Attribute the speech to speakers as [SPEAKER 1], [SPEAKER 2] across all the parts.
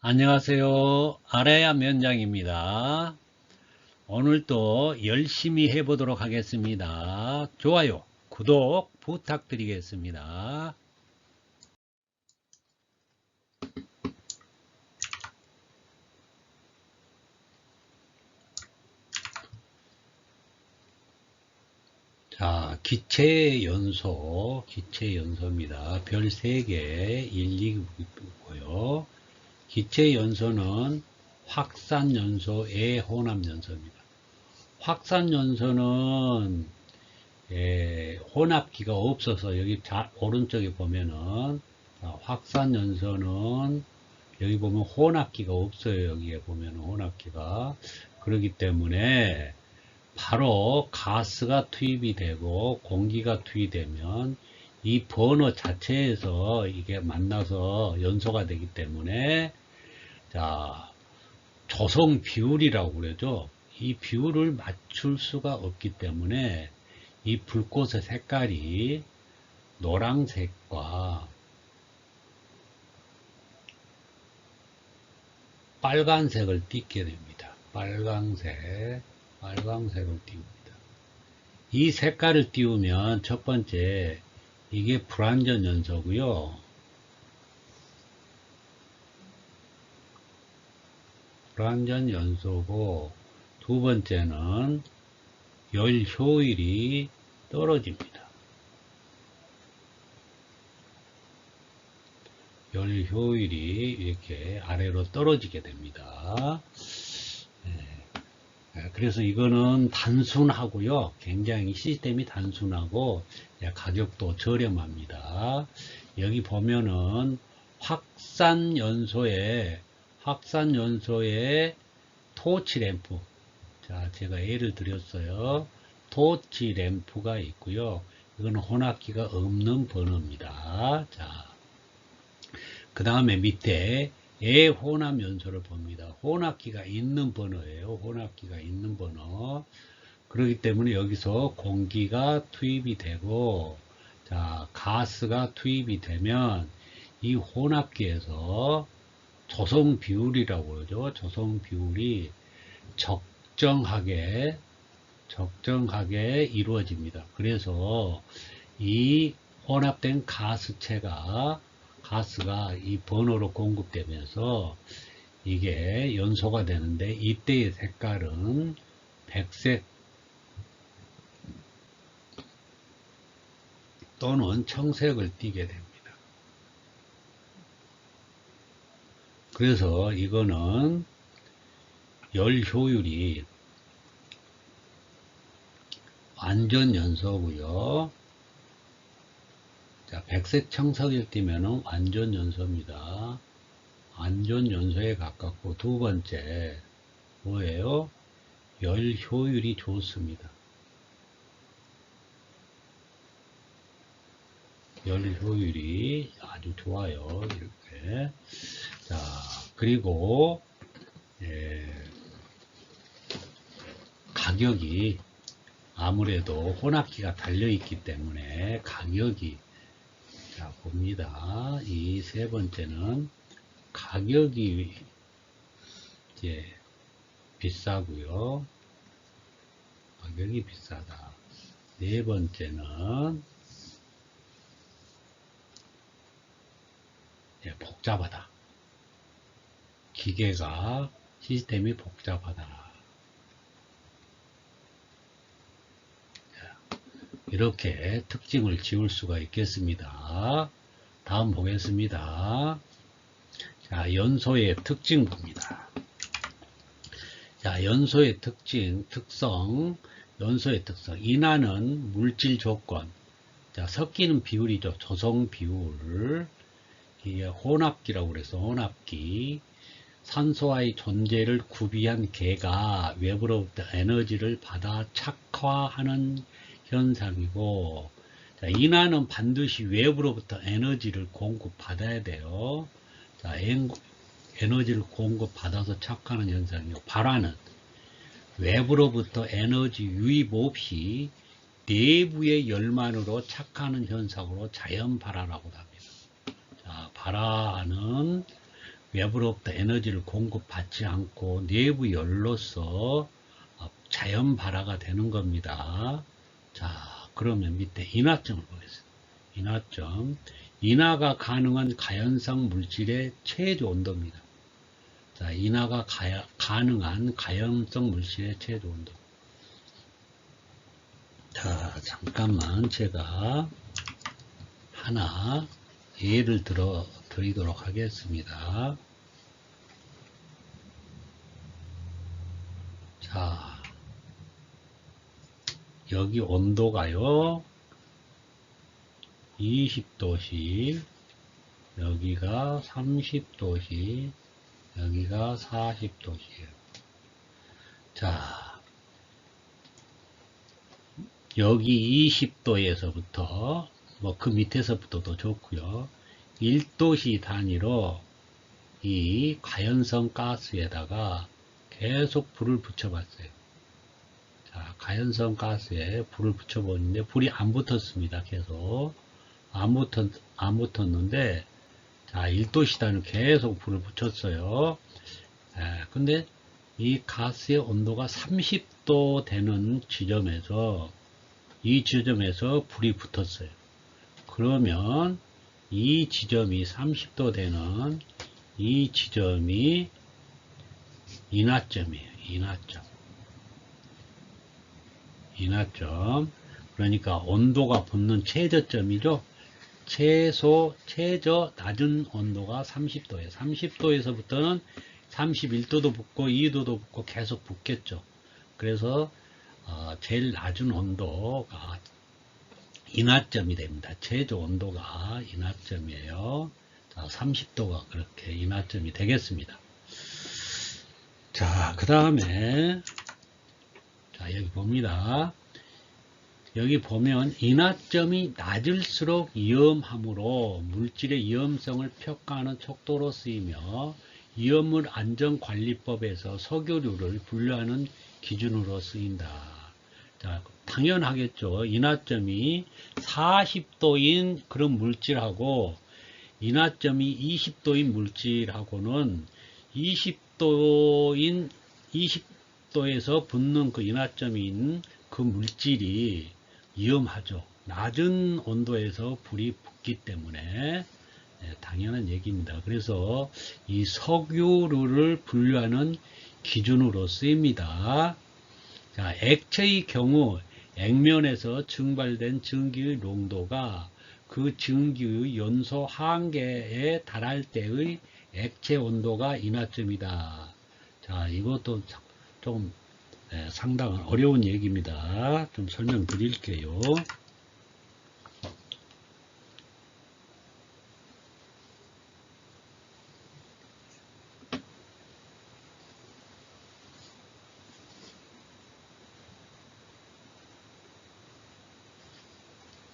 [SPEAKER 1] 안녕하세요. 아라야 면장입니다. 오늘도 열심히 해보도록 하겠습니다. 좋아요, 구독 부탁드리겠습니다. 자, 기체연소입니다. 별 3개, 1, 2고요. 기체연소는 확산연소의 혼합연소입니다. 확산연소는 혼합기가 없어서 여기 오른쪽에 보면은 확산연소는 여기 보면 혼합기가 없어요. 여기에 보면 혼합기가. 그렇기 때문에 바로 가스가 투입이 되고 공기가 투입되면 이 버너 자체에서 이게 만나서 연소가 되기 때문에 자, 조성 비율이라고 그러죠. 이 비율을 맞출 수가 없기 때문에 이 불꽃의 색깔이 노란색과 빨간색을 띠게 됩니다. 빨간색을 띄웁니다. 이 색깔을 띄우면 첫 번째 이게 불완전 연소고요. 불완전 연소고 두 번째는 열 효율이 떨어집니다. 열 효율이 이렇게 아래로 떨어지게 됩니다. 그래서 이거는 단순하고요. 굉장히 시스템이 단순하고 가격도 저렴합니다. 여기 보면은 확산연소에 토치 램프. 자, 제가 예를 드렸어요. 토치 램프가 있고요. 이거는 혼합기가 없는 버너입니다. 자, 그 다음에 밑에 혼합 연소를 봅니다. 혼합기가 있는 버너예요. 혼합기가 있는 버너. 그렇기 때문에 여기서 공기가 투입이 되고, 자, 가스가 투입이 되면 이 혼합기에서 조성 비율이라고 그러죠. 조성 비율이 적정하게 이루어집니다. 그래서 이 혼합된 가스가 이 버너로 공급되면서 이게 연소가 되는데 이때의 색깔은 백색 또는 청색을 띠게 됩니다. 그래서 이거는 열 효율이 완전 연소고요. 자, 백색 청석일 띠면은 완전 연소입니다. 완전 연소에 가깝고 두 번째 뭐예요? 열 효율이 좋습니다. 열 효율이 아주 좋아요. 이렇게. 자, 그리고 가격이 아무래도 혼합기가 달려있기 때문에 가격이 자 봅니다. 이 세 번째는 가격이 이제 비싸고요. 가격이 비싸다. 네 번째는 복잡하다. 기계가 시스템이 복잡하다. 이렇게 특징을 지울 수가 있겠습니다. 다음 보겠습니다. 자, 연소의 특징 봅니다. 자, 연소의 특성. 인하는 물질 조건. 자, 섞이는 비율이죠. 조성 비율. 이게 혼합기라고 그래서 혼합기. 산소와의 존재를 구비한 개가 외부로부터 에너지를 받아 착화하는 현상이고, 자, 인하는 반드시 외부로부터 에너지를 공급받아야 돼요. 자, 에너지를 공급받아서 착화하는 현상이고, 발화는 외부로부터 에너지 유입 없이 내부의 열만으로 착화하는 현상으로 자연 발화라고 합니다. 자, 발화는 외부로부터 에너지를 공급받지 않고 내부 열로서 자연 발화가 되는 겁니다. 자, 그러면 밑에 인화점을 보겠습니다. 인화점. 인화가 가능한 가연성 물질의 최저 온도입니다. 자, 인화가 가능한 가연성 물질의 최저 온도. 자, 잠깐만 제가 하나 예를 드리도록 하겠습니다. 자, 여기 온도가요 20도씨, 여기가 30도씨, 여기가 40도씨예요. 자, 여기 20도에서부터 뭐 그 밑에서부터도 좋고요. 1도씨 단위로 이 가연성 가스에다가 계속 불을 붙여봤어요. 자, 가연성 가스에 불을 붙여보는데 불이 안 붙었습니다. 계속 안 붙었는데, 자, 1도씨 단위로 계속 불을 붙였어요. 근데 이 가스의 온도가 30도 되는 지점에서 이 지점에서 불이 붙었어요. 그러면 이 지점이 30도 되는 이 지점이 인화점이에요. 인화점. 그러니까 온도가 붙는 최저점이죠. 최저 낮은 온도가 30도예요. 30도에서부터는 31도도 붙고 2도도 붙고 계속 붙겠죠. 그래서 제일 낮은 온도가 인화점이 됩니다. 최저 온도가 인화점이에요. 자, 30도가 그렇게 인화점이 되겠습니다. 자, 그 다음에 자, 여기 봅니다. 여기 보면 인화점이 낮을수록 위험하므로 물질의 위험성을 평가하는 척도로 쓰이며 위험물 안전관리법에서 석유류를 분류하는 기준으로 쓰인다. 자, 당연하겠죠. 인화점이 40도인 그런 물질하고 인화점이 20도인 물질하고는 20도에서 붙는 그 인화점인 그 물질이 위험하죠. 낮은 온도에서 불이 붙기 때문에 당연한 얘기입니다. 그래서 이 석유류를 분류하는 기준으로 쓰입니다. 자, 액체의 경우 액면에서 증발된 증기의 농도가 그 증기의 연소 한계에 달할 때의 액체 온도가 인화점이다. 자, 이것도 좀 상당한 어려운 얘기입니다. 좀 설명드릴게요.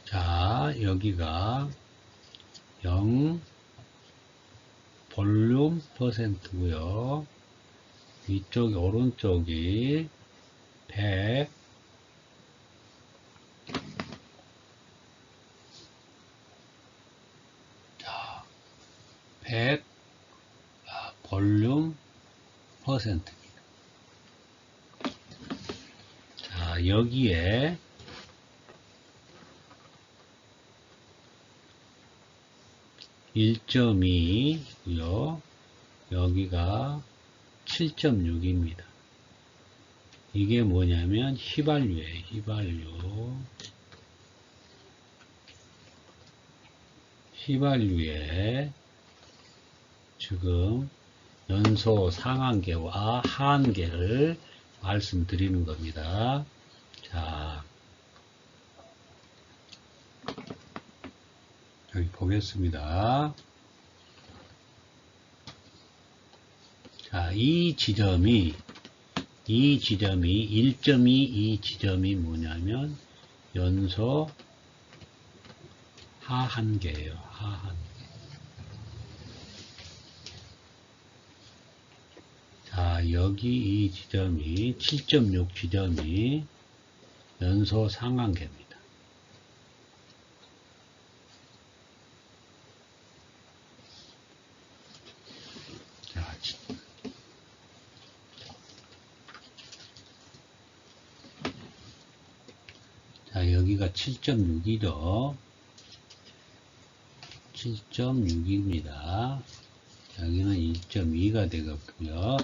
[SPEAKER 1] 자, 여기가 0 볼륨 퍼센트고요. 위쪽이 오른쪽이 100 자, 100 볼륨 퍼센트입니다. 자, 여기에 1.2고요. 여기가 7.6입니다. 이게 뭐냐면 휘발유예요. 휘발유에 지금 연소 상한계와 하한계를 말씀드리는 겁니다. 자, 여기 보겠습니다. 자, 이 지점이 1.2 이 지점이 뭐냐면 연소 하한계예요. 하한계. 자, 여기 이 지점이 7.6 지점이 연소 상한계입니다. 자, 여기가 7.6이죠. 7.6입니다. 여기는 1.2가 되겠고요.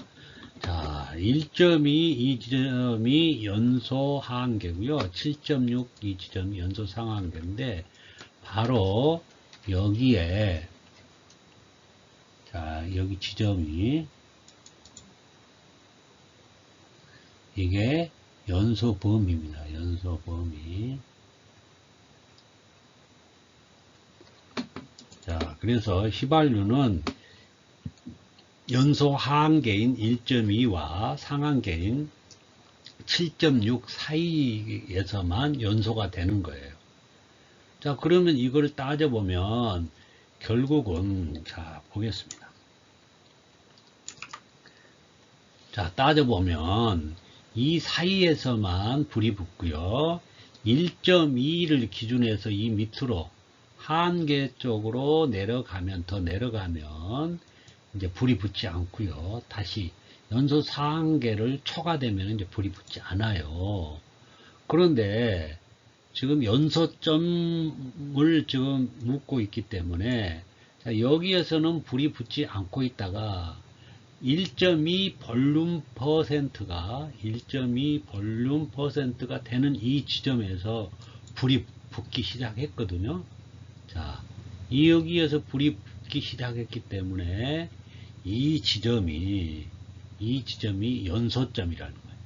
[SPEAKER 1] 자, 1.2 이 지점이 연소 하한계고요. 7.6 이 지점이 연소 상한계인데 바로 여기에 자, 여기 지점이 이게 연소 범위입니다. 연소 범위. 자, 그래서 휘발유는 연소 하한계인 1.2와 상한계인 7.6 사이에서만 연소가 되는 거예요. 자, 그러면 이걸 따져보면 결국은 자, 보겠습니다. 자, 따져보면 이 사이에서만 불이 붙고요. 1.2를 기준해서 이 밑으로 한계 쪽으로 내려가면 더 내려가면 이제 불이 붙지 않고요. 다시 연소 상한계를 초과되면 이제 불이 붙지 않아요. 그런데 지금 연소점을 지금 묻고 있기 때문에 자, 여기에서는 불이 붙지 않고 있다가 1.2 볼륨 퍼센트가 1.2 볼륨 퍼센트가 되는 이 지점에서 불이 붙기 시작했거든요. 자, 여기에서 불이 붙기 시작했기 때문에 이 지점이 연소점이라는 거예요.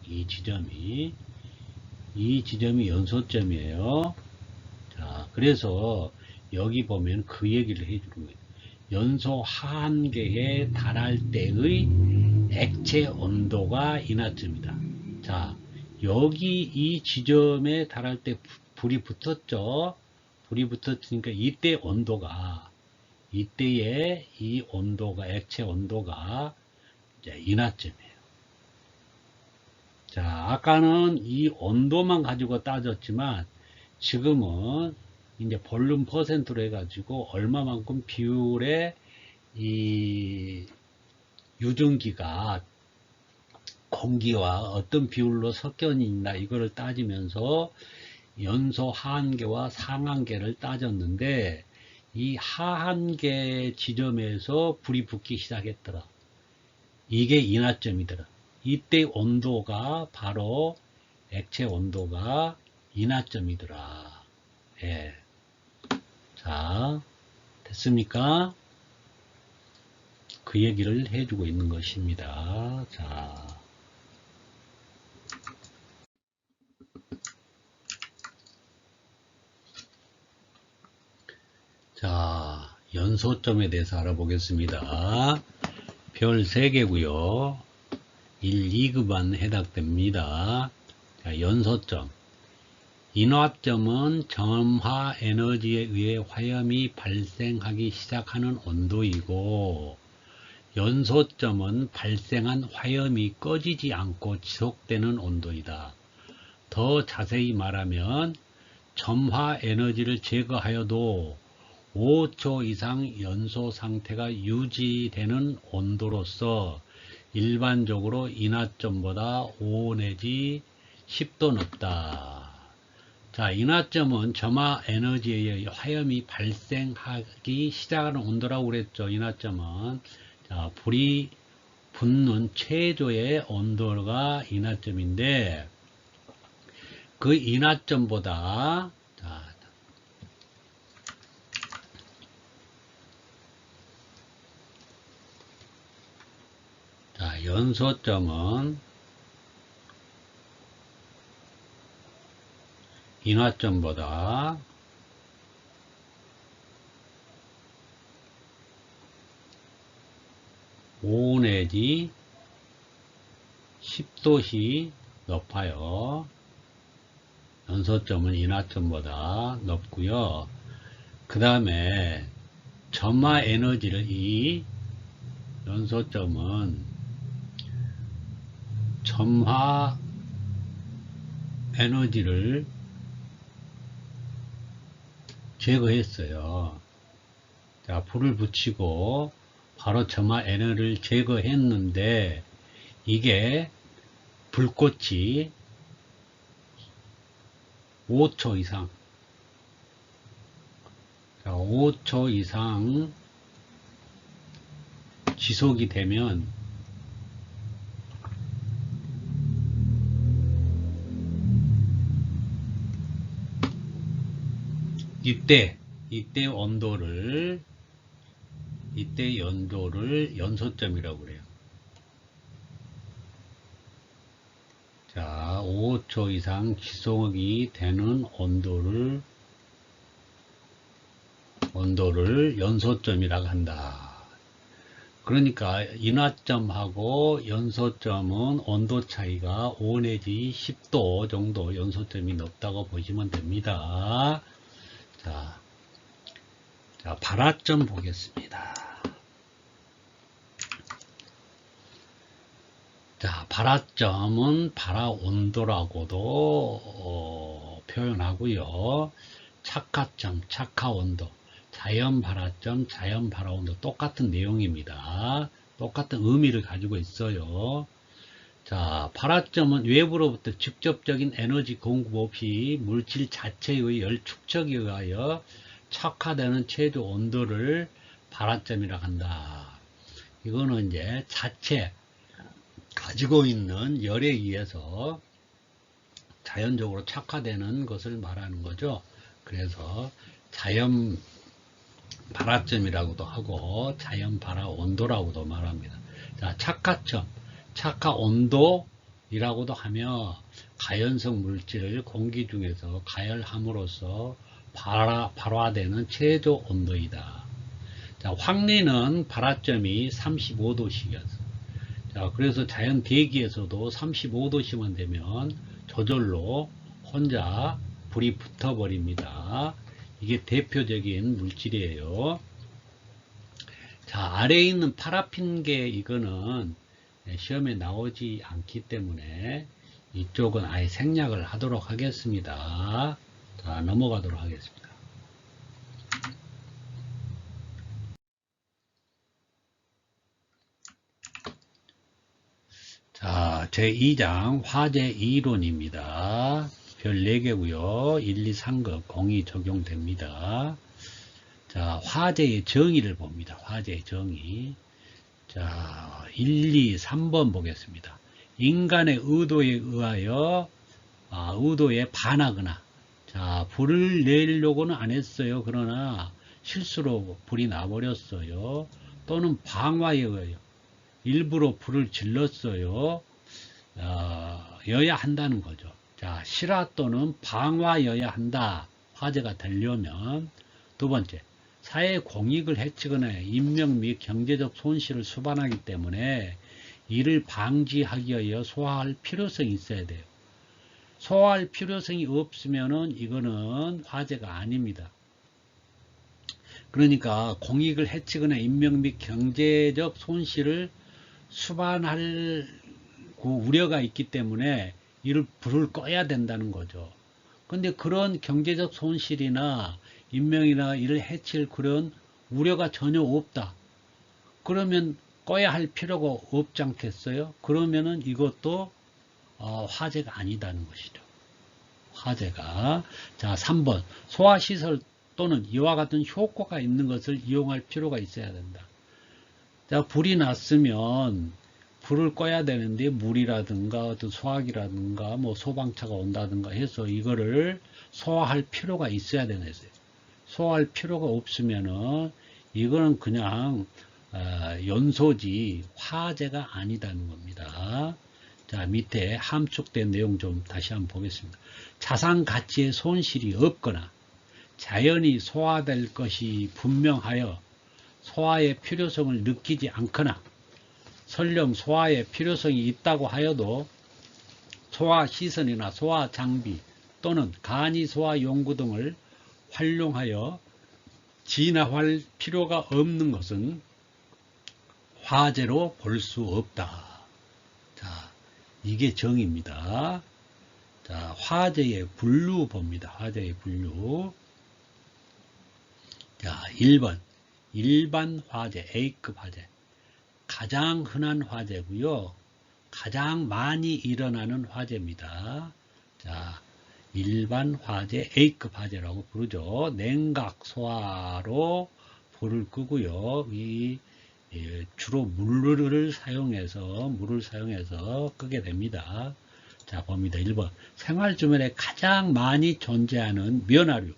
[SPEAKER 1] 이 지점이 연소점이에요. 자, 그래서 여기 보면 그 얘기를 해주는 거예요. 연소 하한계에 달할 때의 액체 온도가 인하점이다. 자, 여기 이 지점에 달할 때 불이 붙었죠. 불이 붙었으니까 이때 온도가 이때의 이 온도가 액체 온도가 이제 인하점이에요. 자, 아까는 이 온도만 가지고 따졌지만 지금은 이제 볼륨 퍼센트로 해가지고 얼마만큼 비율의 이 유전기가 공기와 어떤 비율로 섞여 있나 이거를 따지면서 연소 하한계와 상한계를 따졌는데 이 하한계 지점에서 불이 붙기 시작했더라. 이게 인하점이더라. 이때 온도가 바로 액체 온도가 인하점이더라. 예. 자, 됐습니까? 그 얘기를 해주고 있는 것입니다. 자, 연소점에 대해서 알아보겠습니다. 별 3개고요. 1, 2급만 해당됩니다. 자, 연소점. 인화점은 점화 에너지에 의해 화염이 발생하기 시작하는 온도이고, 연소점은 발생한 화염이 꺼지지 않고 지속되는 온도이다. 더 자세히 말하면 점화 에너지를 제거하여도 5초 이상 연소 상태가 유지되는 온도로서 일반적으로 인화점보다 5 내지 10도 높다. 자, 인화점은 점화 에너지에 의해 화염이 발생하기 시작하는 온도라고 그랬죠. 인화점은. 자, 불이 붙는 최초의 온도가 인화점인데, 그 인화점보다, 자, 연소점은 인화점보다 5 내지 10도씩 높아요. 연소점은 인화점보다 높고요. 그 다음에 점화 에너지를 이 연소점은 점화 에너지를 제거했어요. 자, 불을 붙이고 바로 점화 에너지를 제거했는데 이게 불꽃이 5초 이상. 자, 5초 이상 지속이 되면 이때 온도를 연소점이라고 그래요. 자, 5초 이상 지속이 되는 온도를 연소점이라고 한다. 그러니까 인화점하고 연소점은 온도 차이가 5 내지 10도 정도 연소점이 높다고 보시면 됩니다. 자, 발화점 보겠습니다. 자, 발화점은 발화 온도라고도 표현하고요. 착화점, 착화 온도, 자연 발화점, 자연 발화 온도 똑같은 내용입니다. 똑같은 의미를 가지고 있어요. 자, 발화점은 외부로부터 직접적인 에너지 공급 없이 물질 자체의 열 축적에 의하여 착화되는 최저 온도를 발화점이라고 한다. 이거는 이제 자체 가지고 있는 열에 의해서 자연적으로 착화되는 것을 말하는 거죠. 그래서 자연 발화점이라고도 하고 자연 발화 온도라고도 말합니다. 자, 착화점, 착화 온도이라고도 하며 가연성 물질을 공기 중에서 가열함으로써 발화되는 최저 온도이다. 자, 황리는 발화점이 35도씩이었어. 자, 그래서 자연 대기에서도 35도씩만 되면 저절로 혼자 불이 붙어버립니다. 이게 대표적인 물질이에요. 자, 아래에 있는 파라핀계 이거는 시험에 나오지 않기 때문에 이쪽은 아예 생략을 하도록 하겠습니다. 자, 넘어가도록 하겠습니다. 자, 제2장 화재 이론입니다. 별 4개고요. 1, 2, 3급 공이 적용됩니다. 자, 화재의 정의를 봅니다. 화재의 정의. 자, 1, 2, 3번 보겠습니다. 인간의 의도에 의하여 의도에 반하거나, 자, 불을 내려고는 안 했어요. 그러나 실수로 불이 나버렸어요. 또는 방화에 의하여 일부러 불을 질렀어요. 여야 한다는 거죠. 자, 실화 또는 방화여야 한다. 화재가 되려면. 두 번째, 사회 공익을 해치거나 인명 및 경제적 손실을 수반하기 때문에 이를 방지하기 위하여 소화할 필요성이 있어야 돼요. 소화할 필요성이 없으면은 이거는 화재가 아닙니다. 그러니까 공익을 해치거나 인명 및 경제적 손실을 수반할 우려가 있기 때문에 이를 불을 꺼야 된다는 거죠. 근데 그런 경제적 손실이나 인명이나 이를 해칠 그런 우려가 전혀 없다. 그러면 꺼야 할 필요가 없지 않겠어요? 그러면은 이것도 화재가 아니다는 것이죠. 화재가. 자, 3번. 소화시설 또는 이와 같은 효과가 있는 것을 이용할 필요가 있어야 된다. 자, 불이 났으면 불을 꺼야 되는데 물이라든가 어떤 소화기라든가 뭐 소방차가 온다든가 해서 이거를 소화할 필요가 있어야 되는 거예요. 소화할 필요가 없으면은 이거는 그냥 연소지 화재가 아니다는 겁니다. 자, 밑에 함축된 내용 좀 다시 한번 보겠습니다. 자산 가치의 손실이 없거나 자연히 소화될 것이 분명하여 소화의 필요성을 느끼지 않거나 설령 소화의 필요성이 있다고 하여도 소화 시설이나 소화 장비 또는 간이 소화 용구 등을 활용하여 진화할 필요가 없는 것은 화재로 볼 수 없다. 자, 이게 정의입니다. 자, 화재의 분류 봅니다. 화재의 분류. 자, 1번. 일반 화재, A급 화재. 가장 흔한 화재고요. 가장 많이 일어나는 화재입니다. 자, 일반 화재 A급 화재라고 부르죠. 냉각 소화로 불을 끄고요. 주로 물을 사용해서 끄게 됩니다. 자, 봅니다. 1번. 생활 주변에 가장 많이 존재하는 면화류,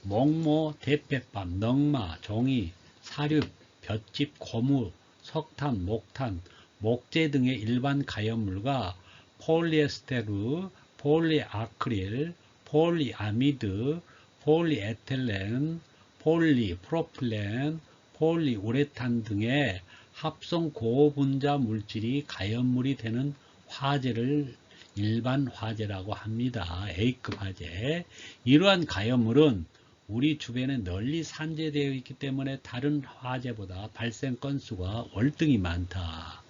[SPEAKER 1] 목모, 대패밤, 넝마, 종이, 사륙, 볏짚, 고무, 석탄, 목탄, 목재 등의 일반 가연물과 폴리에스테르, 폴리아크릴, 폴리아미드, 폴리에틸렌, 폴리프로필렌, 폴리우레탄 등의 합성 고분자 물질이 가연물이 되는 화재를 일반 화재라고 합니다. A급 화재. 이러한 가연물은 우리 주변에 널리 산재되어 있기 때문에 다른 화재보다 발생 건수가 월등히 많다.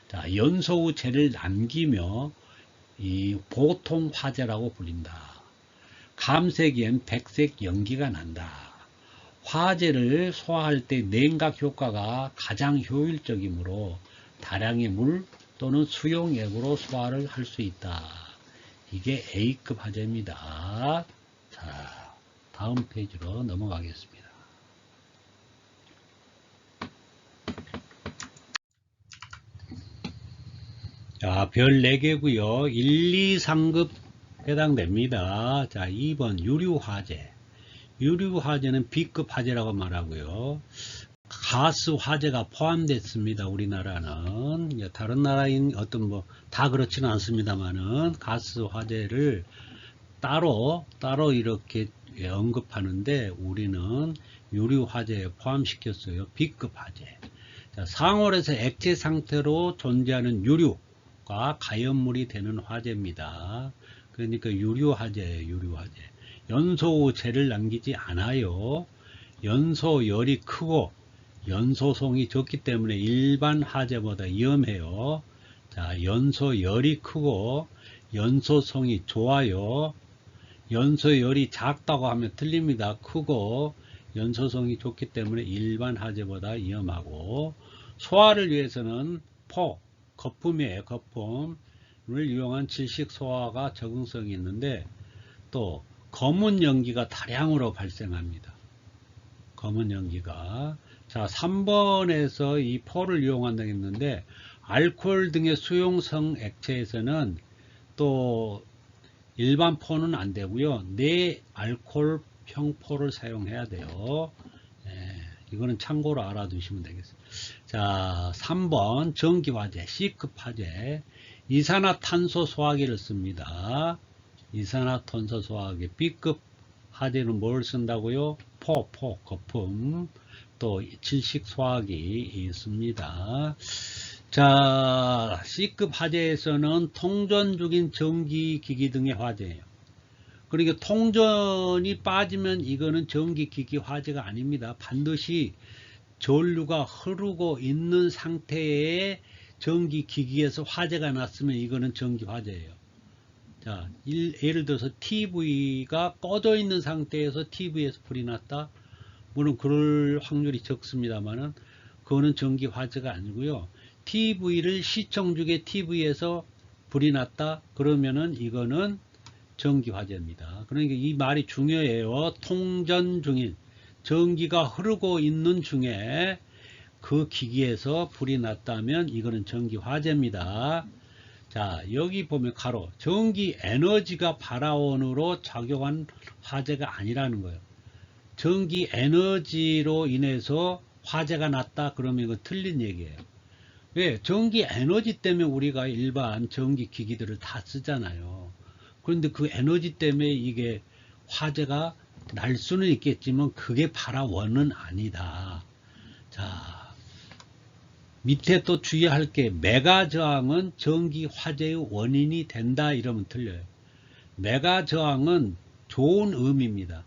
[SPEAKER 1] 자, 연소 후 재를 남기며 이 보통 화재라고 불린다. 감색엔 백색 연기가 난다. 화재를 소화할 때 냉각 효과가 가장 효율적이므로 다량의 물 또는 수용액으로 소화를 할 수 있다. 이게 A급 화재입니다. 자, 다음 페이지로 넘어가겠습니다. 자, 별 4개고요. 1, 2, 3급 해당됩니다. 자, 2번 유류화재. 유류화재는 B급 화재라고 말하고요. 가스 화재가 포함됐습니다. 우리나라는. 다른 나라인 다 그렇지는 않습니다만은 가스 화재를 따로 이렇게 언급하는데 우리는 유류 화재에 포함시켰어요. B급 화재. 자, 상온에서 액체 상태로 존재하는 유류가 가연물이 되는 화재입니다. 그러니까 유류 화재예요. 유류 화재. 연소 후 재를 남기지 않아요. 연소열이 크고 연소성이 적기 때문에 일반 화재보다 위험해요. 자, 연소열이 크고 연소성이 좋아요. 연소열이 작다고 하면 틀립니다. 크고 연소성이 좋기 때문에 일반 화재보다 위험하고, 소화를 위해서는 거품이에요. 거품을 이용한 질식 소화가 적응성이 있는데, 또 검은 연기가 다량으로 발생합니다. 검은 연기가. 자, 3번에서 이 포를 이용한다고 했는데, 알코올 등의 수용성 액체에서는 또 일반 포는 안 되고요. 내알코올 평포를 사용해야 돼요. 이거는 참고로 알아두시면 되겠습니다. 자, 3번 전기화재, C급 화재. 이산화탄소 소화기를 씁니다. 이산화탄소 소화기. B급 화재는 뭘 쓴다고요? 거품. 또 질식 소화기 있습니다. 자, C급 화재에서는 통전 중인 전기기기 등의 화재예요. 그러니까 통전이 빠지면 이거는 전기기기 화재가 아닙니다. 반드시 전류가 흐르고 있는 상태의 전기기기에서 화재가 났으면 이거는 전기화재예요. 자, 예를 들어서 TV가 꺼져 있는 상태에서 TV에서 불이 났다. 물론 그럴 확률이 적습니다만은 그거는 전기화재가 아니고요. TV를 시청 중에 TV에서 불이 났다. 그러면은 이거는 전기화재입니다. 그러니까 이 말이 중요해요. 통전 중인, 전기가 흐르고 있는 중에 그 기기에서 불이 났다면 이거는 전기화재입니다. 자, 여기 보면 가로, 전기 에너지가 발화원으로 작용한 화재가 아니라는 거예요. 전기 에너지로 인해서 화재가 났다 그러면 이거 틀린 얘기예요. 왜? 전기 에너지 때문에 우리가 일반 전기 기기들을 다 쓰잖아요. 그런데 그 에너지 때문에 이게 화재가 날 수는 있겠지만 그게 발화원은 아니다. 자, 밑에 또 주의할 게 메가 저항은 전기 화재의 원인이 된다 이러면 틀려요. 메가 저항은 좋은 의미입니다.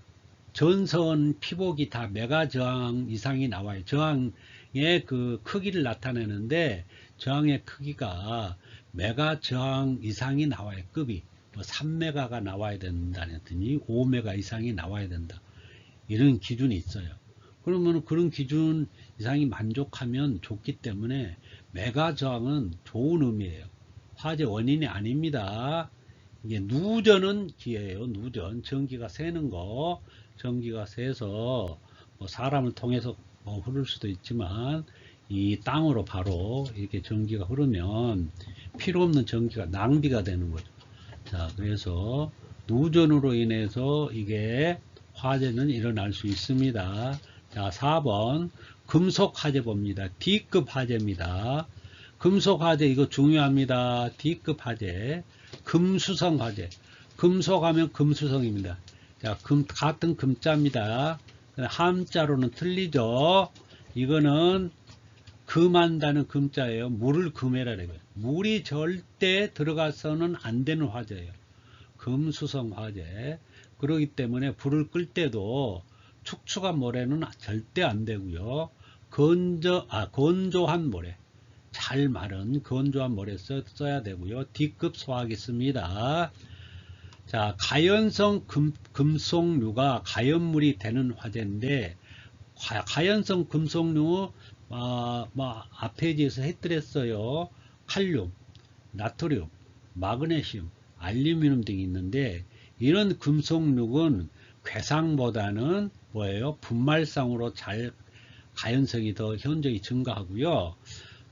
[SPEAKER 1] 전선 피복이 다 메가 저항 이상이 나와요. 저항의 그 크기를 나타내는데 저항의 크기가 메가 저항 이상이 나와요. 급이. 뭐 3메가가 나와야 된다더니 5메가 이상이 나와야 된다. 이런 기준이 있어요. 그러면 그런 기준 이상이 만족하면 좋기 때문에 메가 저항은 좋은 의미예요. 화재 원인이 아닙니다. 이게 누전은 기회예요. 누전. 전기가 새는 거. 전기가 새서 뭐 사람을 통해서 뭐 흐를 수도 있지만 이 땅으로 바로 이렇게 전기가 흐르면 필요 없는 전기가 낭비가 되는 거죠. 자, 그래서 누전으로 인해서 이게 화재는 일어날 수 있습니다. 자, 4번 금속 화재 봅니다. D급 화재입니다. 금속 화재 이거 중요합니다. D급 화재. 금수성 화재. 금속하면 금수성입니다. 자, 같은 금자입니다. 함자로는 틀리죠. 이거는 금한다는 금자예요. 물을 금해라 그래요. 물이 절대 들어가서는 안 되는 화재예요. 금수성 화재. 그렇기 때문에 불을 끌 때도 축축한 모래는 절대 안 되고요. 건조한 모래. 잘 마른 건조한 모래 써야 되고요. D급 소화기 씁니다. 자, 가연성 금속류가 가연물이 되는 화재인데, 가연성 금속류, 앞페이지에서 해드렸어요. 칼륨, 나트륨, 마그네슘, 알루미늄 등이 있는데, 이런 금속류는 괴상보다는 뭐예요? 분말성으로 잘 가연성이 더 현저히 증가하고요.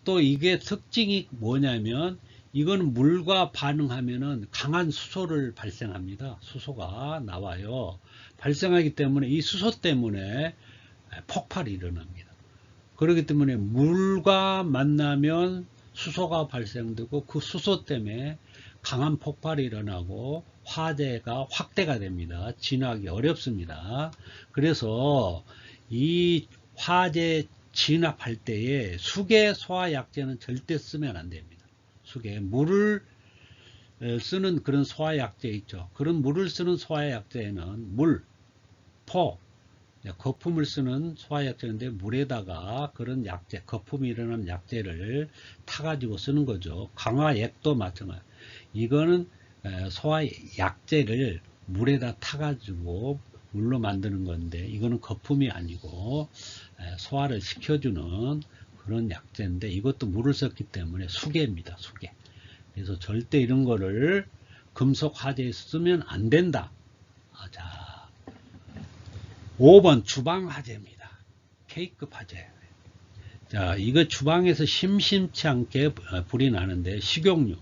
[SPEAKER 1] 또 이게 특징이 뭐냐면 이건 물과 반응하면은 강한 수소를 발생합니다. 수소가 나와요. 발생하기 때문에 이 수소 때문에 폭발이 일어납니다. 그렇기 때문에 물과 만나면 수소가 발생되고 그 수소 때문에 강한 폭발이 일어나고 화재가 확대가 됩니다. 진화하기 어렵습니다. 그래서 이 화재 진압할 때에 수계 소화약제는 절대 쓰면 안 됩니다. 수계 물을 쓰는 그런 소화약제 있죠. 그런 물을 쓰는 소화약제에는 물, 포, 거품을 쓰는 소화약제인데 물에다가 그런 약제, 거품이 일어나는 약제를 타가지고 쓰는 거죠. 강화액도 마찬가지. 이거는 소화약제를 물에다 타가지고 물로 만드는 건데 이거는 거품이 아니고 소화를 시켜주는 그런 약제인데 이것도 물을 썼기 때문에 수계입니다. 수계. 그래서 절대 이런 거를 금속 화재에 쓰면 안 된다. 자, 5번 주방 화재입니다. K급 화재. 자, 이거 주방에서 심심치 않게 불이 나는데 식용유,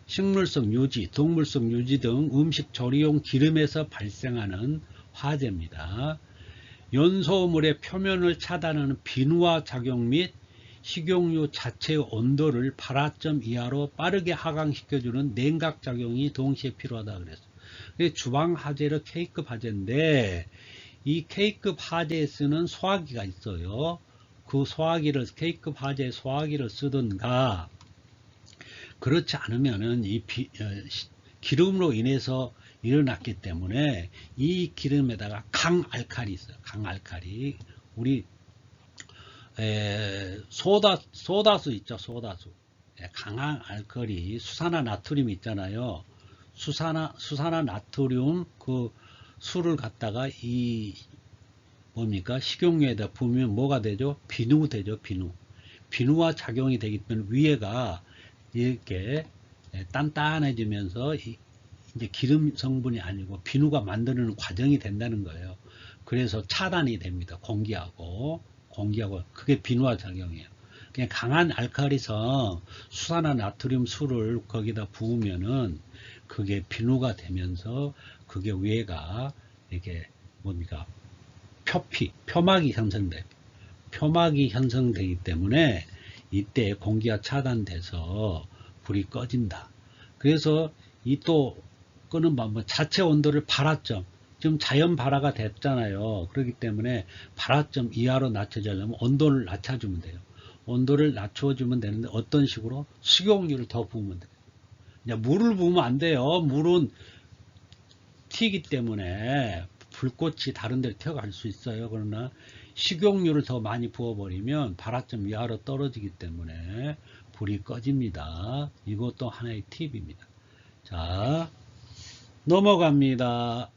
[SPEAKER 1] 식물성 유지, 동물성 유지 등 음식 조리용 기름에서 발생하는 화재입니다. 연소물의 표면을 차단하는 비누화 작용 및 식용유 자체의 온도를 8점 이하로 빠르게 하강시켜주는 냉각 작용이 동시에 필요하다 그랬어요. 주방 화재는 K급 화재인데 이 K급 화재에 쓰는 소화기가 있어요. 그 소화기를 K급 화재 소화기를 쓰든가 그렇지 않으면은 이 기름으로 인해서 일어났기 때문에 이 기름에다가 강알칼리 있어요. 강알칼리. 우리 소다수 있죠. 소다수. 강한 알칼리 수산화 나트륨 있잖아요. 수산화 나트륨 그 수를 갖다가 이 뭡니까 식용유에다 부으면 뭐가 되죠? 비누 되죠. 비누와 작용이 되기 때문에 위에가 이렇게 단단해지면서 이제 기름 성분이 아니고 비누가 만드는 과정이 된다는 거예요. 그래서 차단이 됩니다. 공기하고 그게 비누화 작용이에요. 그냥 강한 알칼리성 수산화 나트륨 수를 거기다 부으면은 그게 비누가 되면서 그게 위에가 이렇게 뭡니까 표막이 형성돼. 표막이 형성되기 때문에 이때 공기가 차단돼서 불이 꺼진다. 그래서 이 또 끄는 방법 자체 온도를 발화점 지금 자연 발화가 됐잖아요. 그렇기 때문에 발화점 이하로 낮춰주려면 온도를 낮춰주면 돼요. 온도를 낮춰주면 되는데 어떤 식으로 식용유를 더 부으면 돼요. 이제 물을 부으면 안 돼요. 물은 튀기 때문에 불꽃이 다른 데로 튀어갈 수 있어요. 그러나 식용유를 더 많이 부어버리면 발화점 이하로 떨어지기 때문에 불이 꺼집니다. 이것도 하나의 팁입니다. 자, 넘어갑니다.